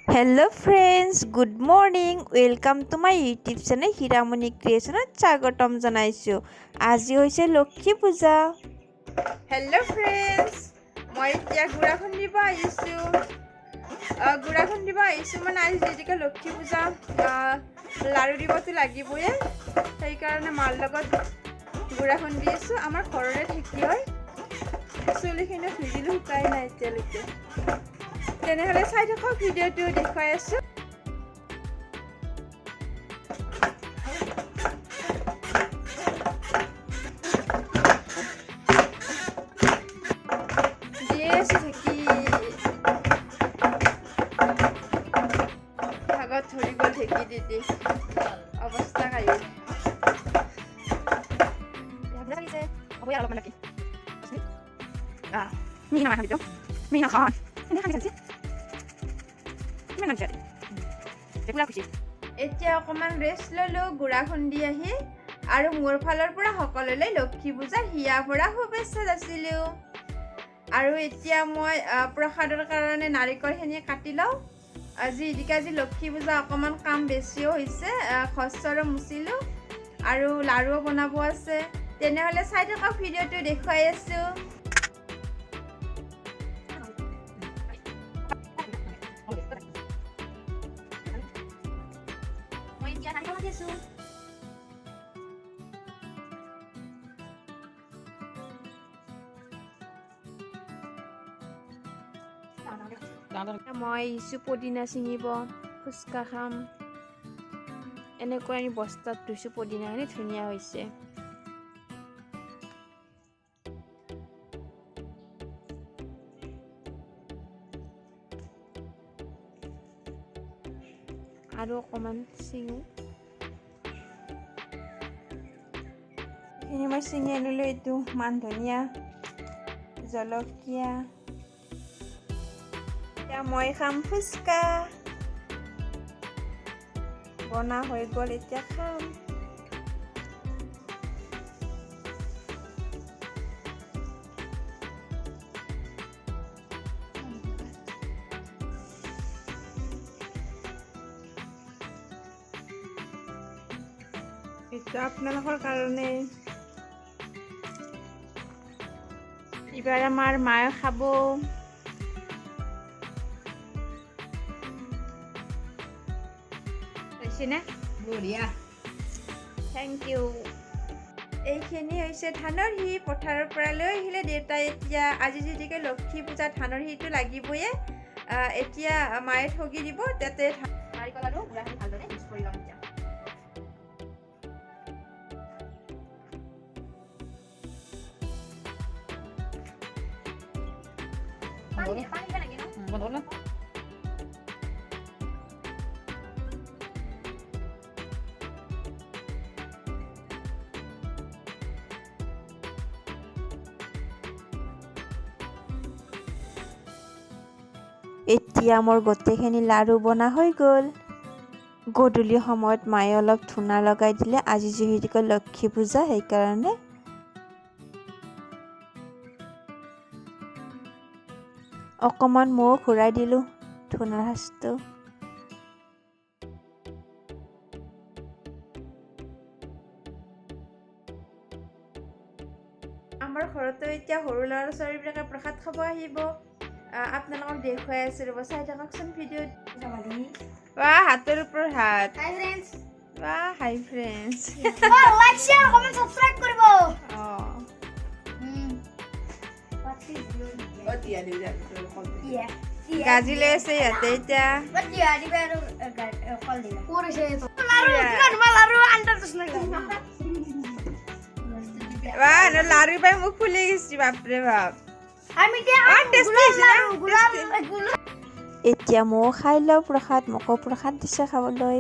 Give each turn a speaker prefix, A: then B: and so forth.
A: Hello friends, good morning. Welcome to my YouTube channel Hiramoni Creation Chagotom janaisu. Aji hoise Lokhi Puja.
B: Hello friends. Moi etia gurakhon diba aisu. Gurakhon diba aisu মানে আজি যেদিকে লক্ষ্মী পূজা লাৰু দিবতো লাগিবয়ে। সেই কাৰণে মাৰ লগত গুৰাখন দি আছো। আমাৰ ঘৰৰে ঠেকি হয়। চুলিখিনি ভিজিলো শুকাই নাই এতিয়ালৈকে। তেনেহলে চাই থাকক ভিডিঅ'টো দেখুৱাই আছো। ভাগত ধৰি গ'ল ঢেকি দি অৱস্থা খাই এতিয়া অকমান ৰেষ্ট ললো গুড়া খুন্দি আহি আৰু মোৰ ফালৰ পৰা সকলোলৈ লক্ষ্মী পূজাৰ হিয়া ভৰা শুভেচ্ছা যাচিলো। আৰু এতিয়া মই প্ৰসাদৰ কাৰণে নাৰিকলখিনি কাটি লওঁ। আজি লক্ষ্মী পূজা অকমান কাম বেছিও হৈছে, খচ্চৰো মুচিলো আৰু লাৰুও বনাব আছে। তেনেহলে চাই থাকক ভিডিঅ'টো দেখুৱাই আছো। মই ইছু পদিনা ছিঙিব, ফুচকা খাম। এনেকৈ আমি বস্তাত ধুইছো, পদিনাখিনি ধুনীয়া হৈছে। আৰু অকণমান ছিঙো। এইখিনি মই ছিঙি আনিলোঁ। এইটো মান ধনিয়া, জলকীয়া। এতিয়া মই খাম ফুচকা। বনা হৈ গ'ল, এতিয়া খাম। এইটো আপোনালোকৰ কাৰণে। এইবাৰ আমাৰ মায়ে খাব। বঢ়িয়া, থেংক ইউ। এইখিনি হৈছে ধানৰ সি পথাৰৰ পৰা লৈ আহিলে দেউতাই। এতিয়া আজি যেদিকে লক্ষ্মী পূজা ধানৰ সিটো লাগিবয়ে। এতিয়া মায়ে ঠগি দিব, তাতে নাৰিকল আৰু গুড়াখিনি ভালদৰে মিক্স কৰি ল'ম।
A: এতিয়া মোৰ গোটেইখিনি লাৰু বনা হৈ গ'ল। গধূলি সময়ত মায়ে অলপ ধূনা লগাই দিলে। আজি যিহেতুকে লক্ষ্মী পূজা, সেইকাৰণে অকণমান ময়ো ঘূৰাই দিলোঁ ধূনাৰ সাজটো। আমাৰ ঘৰতো এতিয়া সৰু ল'ৰা ছোৱালীবিলাকে প্ৰসাদ খাব আহিব। আপোনালোকক দেখুৱাই আছো, ৰ'ব চাই থাককচোন ভিডিঅ'ত। হাতৰ ওপৰত হাত। হাই friends.
C: Like share comment subscribe কৰিব।
A: গাজি লৈ আছে ইয়াতে এতিয়া। লাৰু পাই মুখ ফুলি গৈছে, বাপৰে বাপ। এতিয়া ময়ো খাই লওঁ প্ৰসাদ। মোকো প্ৰসাদ দিছে খাবলৈ।